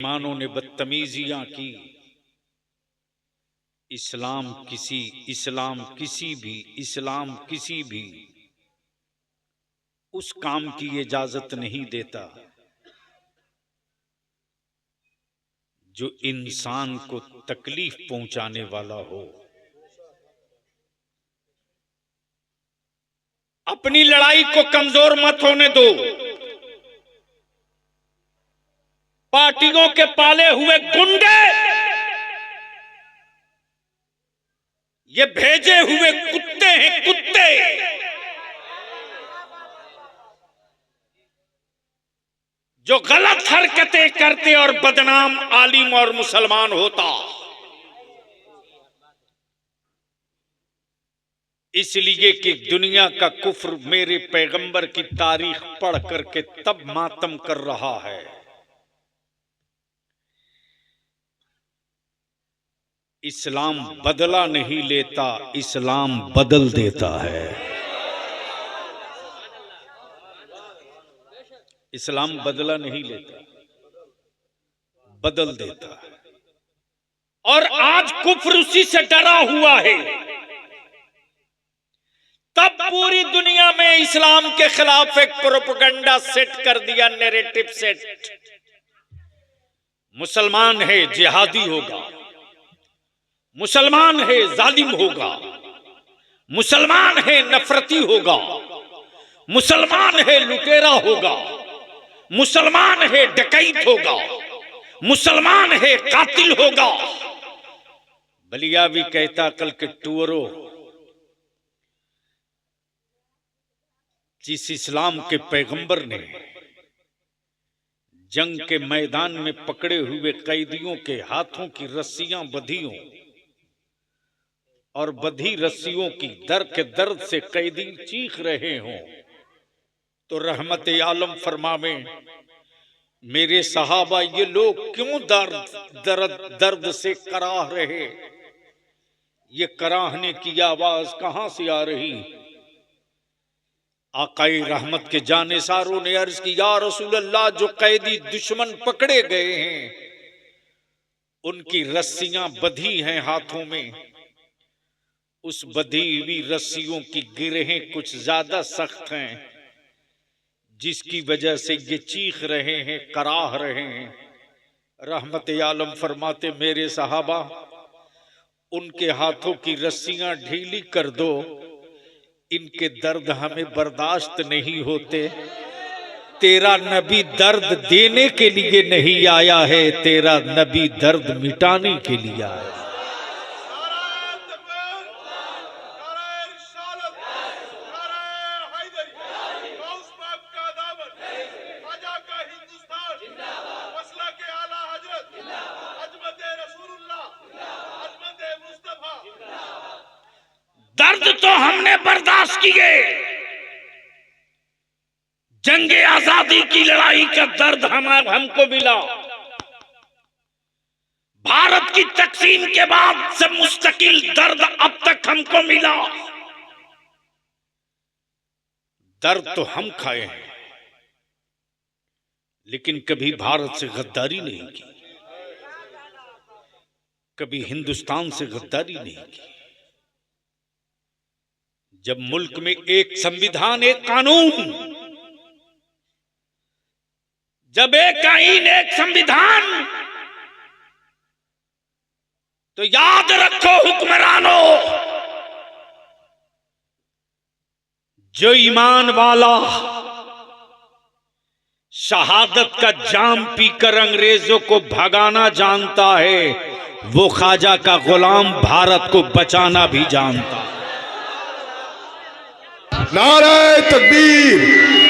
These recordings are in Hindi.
मुसलमानों ने बदतमीजियां की। इस्लाम किसी भी उस काम की इजाजत नहीं देता जो इंसान को तकलीफ पहुंचाने वाला हो। अपनी लड़ाई को कमजोर मत होने दो। पार्टियों के पाले हुए गुंडे, ये भेजे हुए कुत्ते हैं, कुत्ते। जो गलत हरकतें करते और बदनाम आलिम और मुसलमान होता। इसलिए कि दुनिया का कुफ्र मेरे पैगंबर की तारीख पढ़ करके तब मातम कर रहा है। इस्लाम बदला नहीं लेता, इस्लाम बदल देता है। इस्लाम बदला नहीं लेता, बदल देता है। और आज कुफ्र उसी से डरा हुआ है। तब पूरी दुनिया में इस्लाम के खिलाफ एक प्रोपेगेंडा सेट कर दिया, नैरेटिव सेट। मुसलमान है जिहादी होगा, मुसलमान है जालिम होगा, मुसलमान है नफरती होगा, मुसलमान है लुटेरा होगा, मुसलमान है डकैत होगा, मुसलमान है कातिल होगा। बलियावी कहता कल के टूरो, जिस इस्लाम के पैगंबर ने जंग के मैदान में पकड़े हुए कैदियों के हाथों की रस्सियां बंधी हों और बंधी रस्सियों की दर्द के दर्द से कैदी चीख रहे हों, तो रहमत आलम फरमावे, मेरे सहाबा ये लोग क्यों दर्द से कराह रहे? ये कराहने की आवाज कहां से आ रही? आकाई रहमत के जानेसारों ने अर्ज की, या रसूल अल्लाह, जो कैदी दुश्मन पकड़े गए हैं उनकी रस्सियां बंधी हैं हाथों में। उस बंधी हुई रस्सियों की गिरहें कुछ ज्यादा सख्त हैं, जिसकी वजह से ये चीख रहे हैं, कराह रहे हैं। रहमत आलम फरमाते, मेरे सहाबा उनके हाथों की रस्सियां ढीली कर दो, इनके दर्द हमें बर्दाश्त नहीं होते। तेरा नबी दर्द देने के लिए नहीं आया है, तेरा नबी दर्द मिटाने के लिए आया है। दर्द तो हमने बर्दाश्त किए, जंगे आजादी की लड़ाई का दर्द हमको मिला। भारत की तकसीम के बाद से मुस्तकिल दर्द अब तक हमको मिला। दर्द तो हम खाए हैं, लेकिन कभी भारत से गद्दारी नहीं की, कभी हिंदुस्तान से गद्दारी नहीं की। जब मुल्क में एक संविधान, एक कानून, जब एक आईन, एक संविधान, तो याद रखो हुक्मरानों, जो ईमान वाला शहादत का जाम पीकर अंग्रेजों को भगाना जानता है, वो ख्वाजा का गुलाम भारत को बचाना भी जानता है। नारे तकबीर,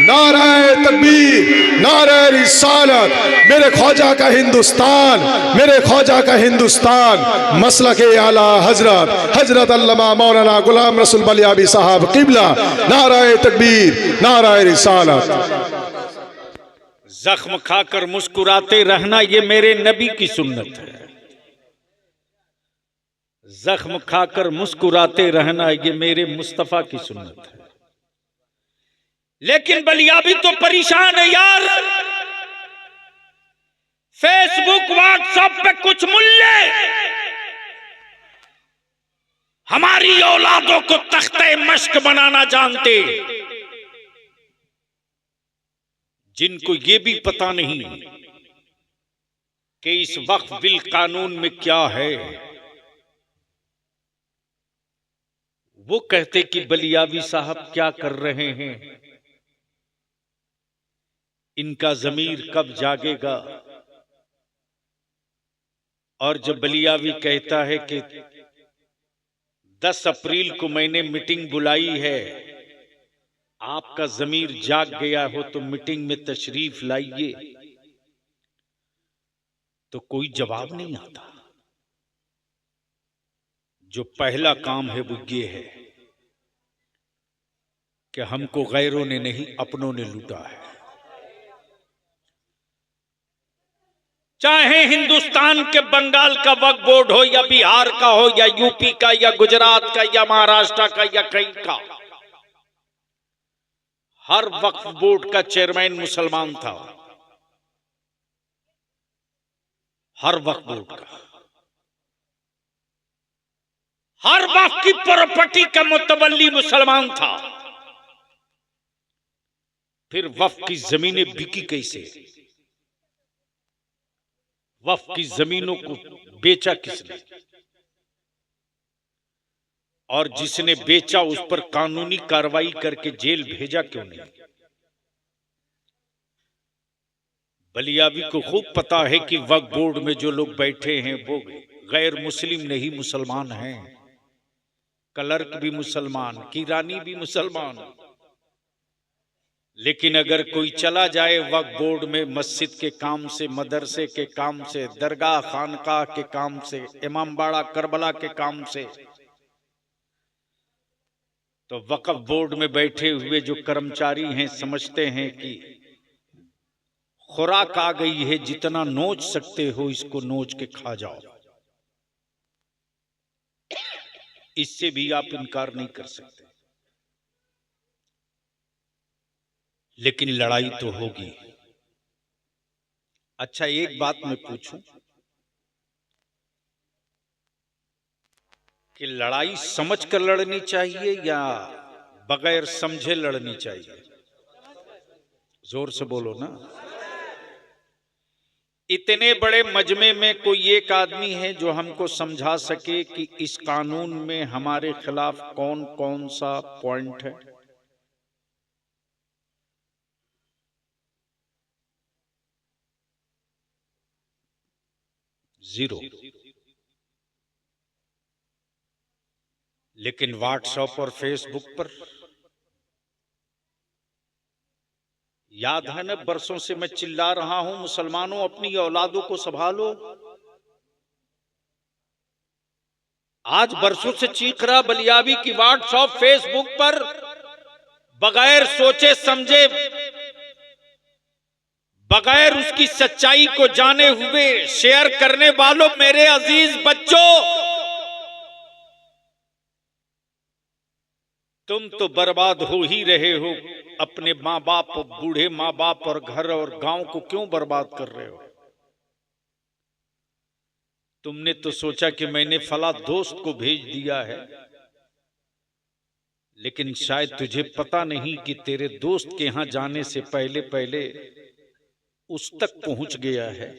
नारे तकबीर, नारे रिसालत। मेरे ख्वाजा का हिंदुस्तान, मेरे ख्वाजा का हिंदुस्तान। मसलक आला हजरत हजरत अल्लामा मौलाना गुलाम रसूल बलियावी साहब किबला। नारे तकबीर, नारे रिसालत। जख्म खाकर मुस्कुराते रहना ये मेरे नबी की सुन्नत है। जख्म खाकर मुस्कुराते रहना ये मेरे मुस्तफा की सुन्नत है। लेकिन बलियावी तो परेशान है यार। फेसबुक व्हाट्सएप पे कुछ मूल्य हमारी औलादों को तख्ते मश्क बनाना जानते, जिनको ये भी पता नहीं कि इस वक्त बिल कानून में क्या है। वो कहते कि बलियावी साहब क्या कर रहे हैं, इनका जमीर कब जागेगा। और जब बलियावी कहता है कि 10 अप्रैल को मैंने मीटिंग बुलाई है, आपका जमीर जाग गया हो तो मीटिंग में तशरीफ लाइए, तो कोई जवाब नहीं आता। जो पहला काम है वो ये है कि हमको गैरों ने नहीं अपनों ने लूटा है। चाहे हिंदुस्तान के बंगाल का वक्फ बोर्ड हो या बिहार का हो या यूपी का या गुजरात का या महाराष्ट्र का या कहीं का, हर वक्फ बोर्ड का चेयरमैन मुसलमान था। हर वक्फ बोर्ड का, हर वक्फ की प्रॉपर्टी का मुतवल्ली मुसलमान था। फिर वक्फ की जमीनें बिकी कैसे? वक्फ की जमीनों को बेचा किसने? और जिसने बेचा उस पर कानूनी कार्रवाई करके जेल भेजा क्यों नहीं? बलियावी को खूब पता है कि वक्फ बोर्ड में जो लोग बैठे हैं वो गैर मुस्लिम नहीं मुसलमान हैं। क्लर्क भी मुसलमान, किरानी भी मुसलमान। लेकिन अगर कोई चला जाए वक्फ बोर्ड में मस्जिद के काम से, मदरसे के काम से, दरगाह खानकाह के काम से, इमामबाड़ा करबला के काम से, तो वक्फ बोर्ड में बैठे हुए जो कर्मचारी हैं समझते हैं कि खुराक आ गई है, जितना नोच सकते हो इसको नोच के खा जाओ। इससे भी आप इनकार नहीं कर सकते। लेकिन लड़ाई तो होगी। अच्छा, एक बात मैं पूछूं कि लड़ाई समझ कर लड़नी चाहिए या बगैर समझे लड़नी चाहिए? जोर से बोलो ना। इतने बड़े मजमे में कोई एक आदमी है जो हमको समझा सके कि इस कानून में हमारे खिलाफ कौन कौन सा पॉइंट है? जीरो। लेकिन व्हाट्सएप और फेसबुक पर याद है ना, बरसों से मैं चिल्ला रहा हूं, मुसलमानों अपनी औलादों को संभालो। आज बरसों से चीख रहा बलियावी की व्हाट्सएप फेसबुक पर बगैर सोचे समझे, बगैर उसकी सच्चाई को जाने हुए शेयर करने वालों, मेरे अजीज बच्चों, तुम तो बर्बाद हो ही रहे हो। अपने माँ बाप, बूढ़े माँ बाप और घर और गांव को क्यों बर्बाद कर रहे हो? तुमने तो सोचा कि मैंने फला दोस्त को भेज दिया है, लेकिन शायद तुझे पता नहीं कि तेरे दोस्त के यहां जाने से पहले पहले उस तक पहुंच गया है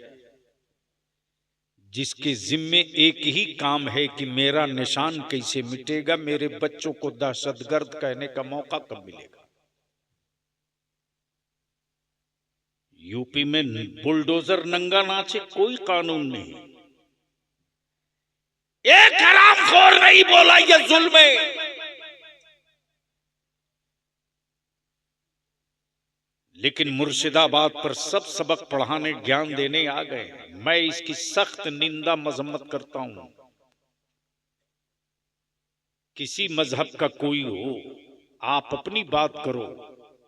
जिसके जिम्मे एक ही काम है कि मेरा निशान कैसे मिटेगा, मेरे बच्चों को दहशतगर्द कहने का मौका कब मिलेगा। यूपी में बुलडोजर नंगा नाचे, कोई कानून नहीं। एक हरामखोर नहीं बोला ये जुल्म है। लेकिन मुर्शिदाबाद पर सब सबक पढ़ाने, ज्ञान देने आ गए। मैं इसकी सख्त निंदा मजम्मत करता हूं। किसी मजहब का कोई हो, आप अपनी बात करो,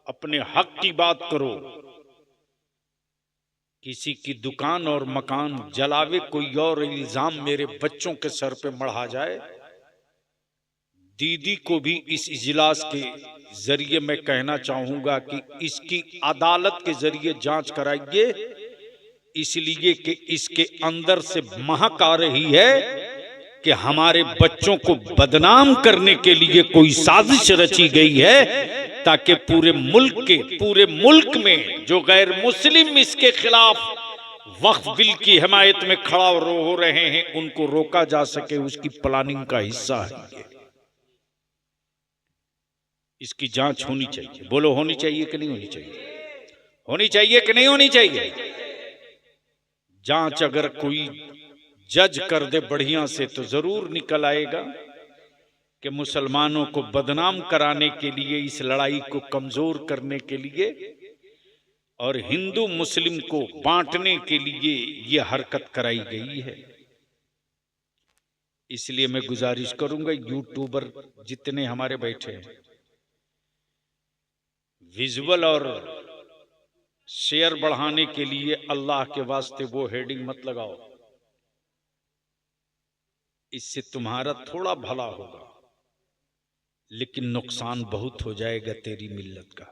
अपने हक की बात करो। किसी की दुकान और मकान जलावे कोई और इल्जाम मेरे बच्चों के सर पे मढ़ा जाए, दीदी को भी इस इजलास के जरिए मैं कहना चाहूंगा कि इसकी अदालत के जरिए जांच कराइए। इसलिए कि इसके अंदर से महक आ रही है कि हमारे बच्चों को बदनाम करने के लिए कोई साजिश रची गई है, ताकि पूरे मुल्क में जो गैर मुस्लिम इसके खिलाफ वक्फ बिल की हिमायत में खड़ा हो रहे हैं उनको रोका जा सके। उसकी प्लानिंग का हिस्सा है ये। इसकी जांच होनी चाहिए। बोलो, होनी चाहिए कि नहीं होनी चाहिए? होनी चाहिए कि नहीं होनी चाहिए? जांच अगर कोई जज कर दे बढ़िया से तो जरूर निकल आएगा कि मुसलमानों को बदनाम कराने के लिए, इस लड़ाई को कमजोर करने के लिए और हिंदू मुस्लिम को बांटने के लिए यह हरकत कराई गई है। इसलिए मैं गुजारिश करूंगा, यूट्यूबर जितने हमारे बैठे हैं, विजुअल और शेयर बढ़ाने के लिए अल्लाह के वास्ते वो हेडिंग मत लगाओ। इससे तुम्हारा थोड़ा भला होगा लेकिन नुकसान बहुत हो जाएगा तेरी मिल्लत का।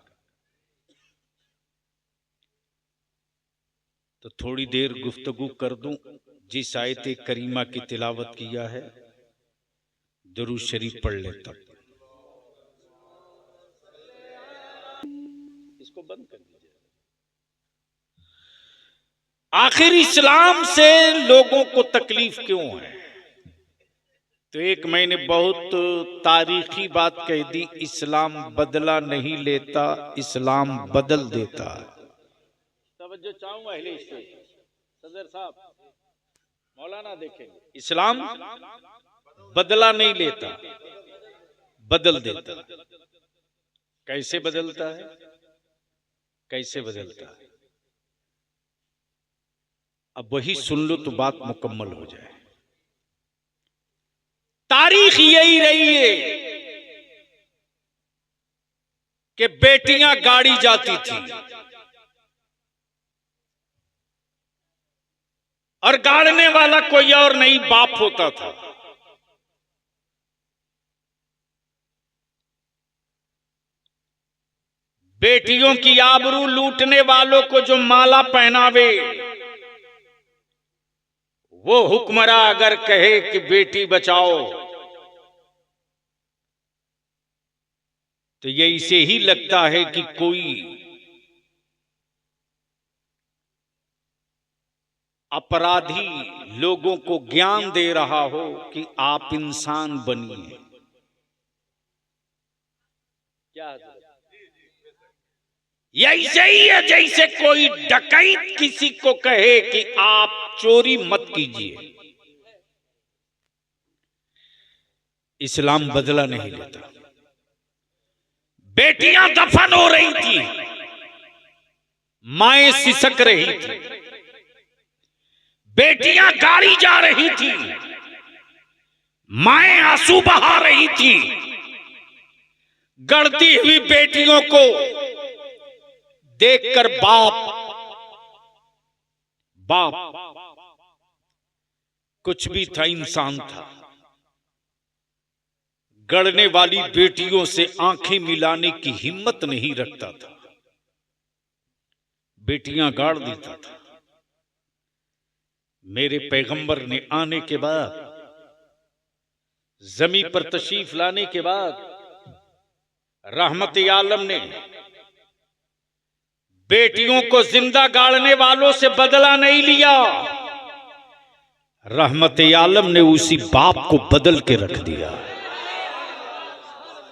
तो थोड़ी देर गुफ्तगू कर दूं। जिस आयत करीमा की तिलावत किया है, दुरूद शरीफ पढ़ लेता। इसको बंद कर दीजिए। आखिर इस्लाम से लोगों को तकलीफ क्यों है? तो एक मैंने बहुत तारीखी बात कह दी, इस्लाम बदला नहीं लेता, इस्लाम बदल देता है। तवज्जो चाहूंगा अहले स्टेज, सदर साहब, मौलाना देखेंगे। इस्लाम बदला नहीं लेता, बदल देता। कैसे बदलता है? कैसे बदलता है? अब वही सुन लो तो बात मुकम्मल हो जाए। तारीख यही रही है कि बेटियां गाड़ी जाती थी और गाड़ने वाला कोई और नहीं, बाप होता था। बेटियों की आबरू लूटने वालों को जो माला पहनावे, वो हुक्मरां अगर कहे कि बेटी बचाओ तो ये इसे ही लगता है कि कोई अपराधी लोगों को ज्ञान दे रहा हो कि आप इंसान बनिए। क्या ऐसे ही है जैसे कोई डकैत किसी को कहे कि आप चोरी मत कीजिए। इस्लाम बदला नहीं लेता। बेटियां दफन हो रही थी, माएं सिसक रही थी, बेटियां गाड़ी जा रही थी, माएं आंसू बहा रही थी। गढ़ती हुई बेटियों को देखकर बाप कुछ भी था, इंसान था, गढ़ने वाली बेटियों से आंखें मिलाने की हिम्मत नहीं रखता था, बेटियां गाड़ देता था। मेरे पैगंबर ने आने के बाद, जमीन पर तशरीफ लाने के बाद, रहमत आलम ने बेटियों को जिंदा गाड़ने वालों से बदला नहीं लिया। रहमत आलम ने उसी बाप को बदल के रख दिया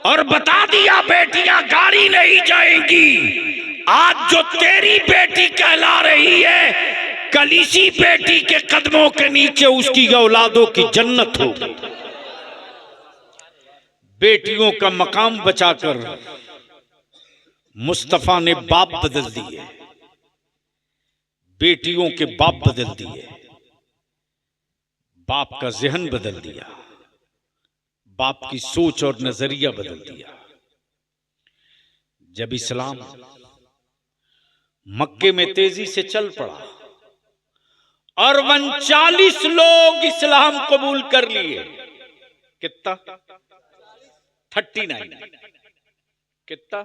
और बता दिया बेटियां गाड़ी नहीं जाएंगी। आज जो तेरी बेटी कहला रही है, कल इसी बेटी के कदमों के नीचे उसकी औलादों की जन्नत होगी। बेटियों का मकाम बचाकर मुस्तफा ने बाप बदल दिए, बेटियों के बाप बदल दिए, बाप का जहन बदल दिया, बाप की सोच और नजरिया बदल दिया। जब इस्लाम मक्के में तेजी से चल पड़ा और 39 लोग इस्लाम कबूल कर लिए। कितना? 39। कितना?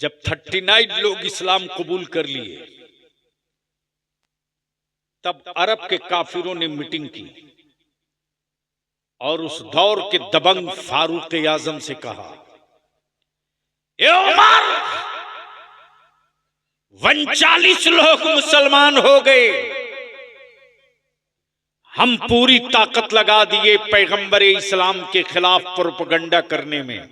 जब 39 लोग इस्लाम कबूल कर लिए, तब अरब के काफिरों ने मीटिंग की और उस दौर के दबंग फारूक आजम से कहा, ए उमर, 39 लोग मुसलमान हो गए, हम पूरी ताकत लगा दिए पैगंबर इस्लाम के खिलाफ प्रोपगंडा करने में।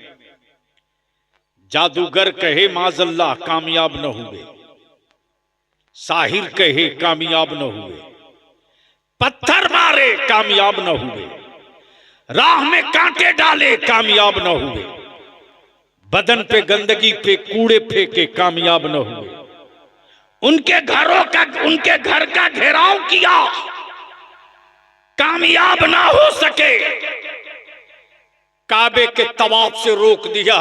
जादूगर कहे माजल्लाह कामयाब न हुए, साहिर कहे कामयाब न हुए, पत्थर मारे कामयाब न हुए, राह में कांटे डाले कामयाब न हुए, बदन पे गंदगी पे कूड़े फेंके कामयाब न हुए, उनके घर का घेराव किया, कामयाब ना हो सके, काबे के तवाफ से रोक दिया,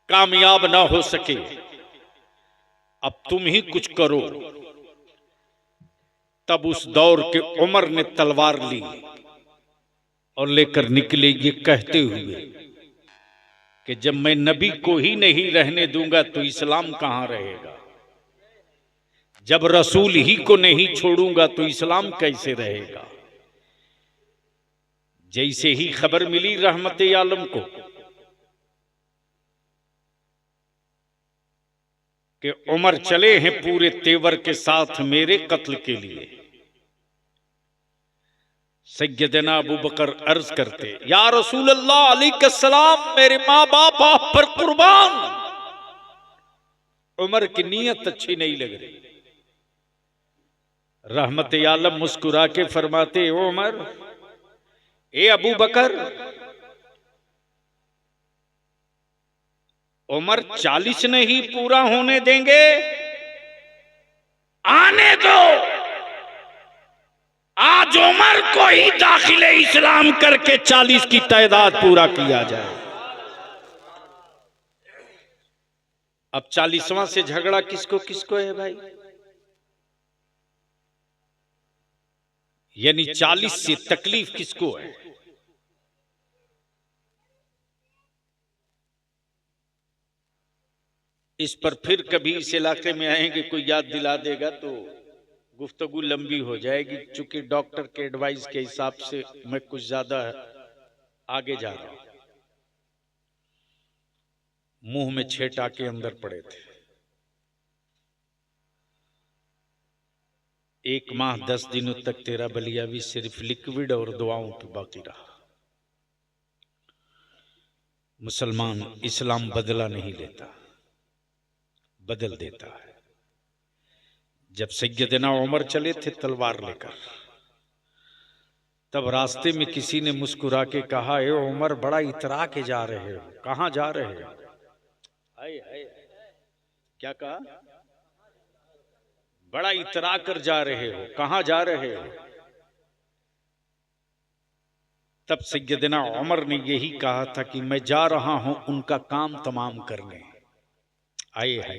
कामयाब ना हो सके, अब तुम ही कुछ करो। तब उस दौर के उमर ने तलवार ली और लेकर निकले, ये कहते हुए कि जब मैं नबी को ही नहीं रहने दूंगा तो इस्लाम कहां रहेगा, जब रसूल ही को नहीं छोड़ूंगा तो इस्लाम कैसे रहेगा। जैसे ही खबर मिली रहमत आलम को कि उमर चले हैं पूरे तेवर के साथ मेरे कत्ल के लिए, सैयदना अबू बकर अर्ज करते, या रसूल अल्लाह अलैहिस्सलाम, मेरे माँ बाप आप पर कुर्बान। उमर की नीयत अच्छी नहीं लग रही। रहमत आलम मुस्कुरा के फरमाते, ओ उमर, ए अबू बकर, उमर 40 नहीं पूरा होने देंगे, आने दो, आज उमर को ही दाखिले इस्लाम करके 40 की तादाद पूरा किया जाए। अब 40वां से झगड़ा किसको किसको है भाई, यानी 40 से तकलीफ किसको है। इस पर फिर कभी इस इलाके में आएंगे, कोई याद दिला देगा तो गुफ्तगू लंबी हो जाएगी। चूंकि डॉक्टर के एडवाइस के हिसाब से मैं कुछ ज्यादा आगे जा रहा हूं। मुंह में 6 टाके अंदर पड़े थे। 1 माह 10 दिनों तक तेरा बलिया भी सिर्फ लिक्विड और दुआओं पे बाकी रहा। मुसलमान इस्लाम बदला नहीं लेता, बदल देता है। जब सैयदना उमर चले थे तलवार लेकर, तब रास्ते में किसी ने मुस्कुरा के कहा, ए उमर, बड़ा इतरा के जा रहे हो, कहां जा रहे हो। क्या कहा, बड़ा इतरा कर जा रहे हो, कहां जा रहे हो। तब सैयदना उमर ने यही कहा था कि मैं जा रहा हूं उनका काम तमाम करने। आए है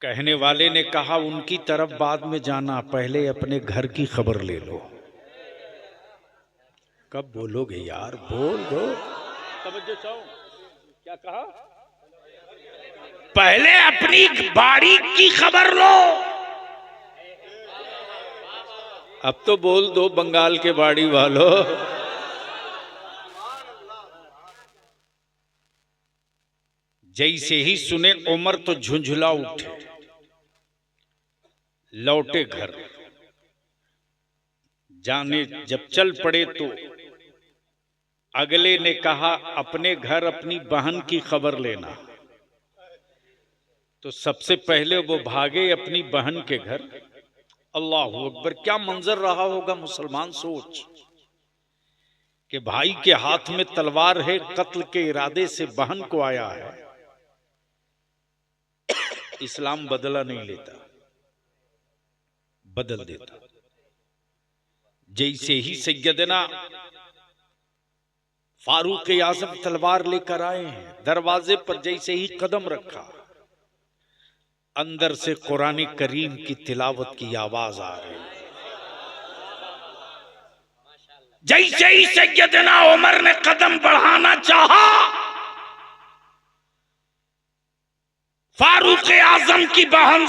कहने वाले ने कहा, उनकी तरफ बाद में जाना, पहले अपने घर की खबर ले लो। कब बोलोगे यार, बोल दो, समझो चाहो क्या कहा, पहले अपनी बाड़ी की खबर लो। अब तो बोल दो बंगाल के बाड़ी वालों। जैसे ही सुने उमर तो झुंझुला उठे, लौटे घर। जाने जब चल पड़े तो अगले ने कहा, अपने घर अपनी बहन की खबर लेना। तो सबसे पहले वो भागे अपनी बहन के घर। अल्लाह अकबर, क्या मंजर रहा होगा मुसलमान, सोच कि भाई के हाथ में तलवार है, कत्ल के इरादे से बहन को आया है। इस्लाम बदला नहीं लेता, बदल देता। जैसे ही सैयदना फारूक आजम तलवार लेकर आए हैं, दरवाजे पर जैसे ही कदम रखा, अंदर से कुरान करीम की तिलावत की आवाज आ रही। जैसे ही सैयदना उमर ने कदम बढ़ाना चाहा, फारूक आजम की बहन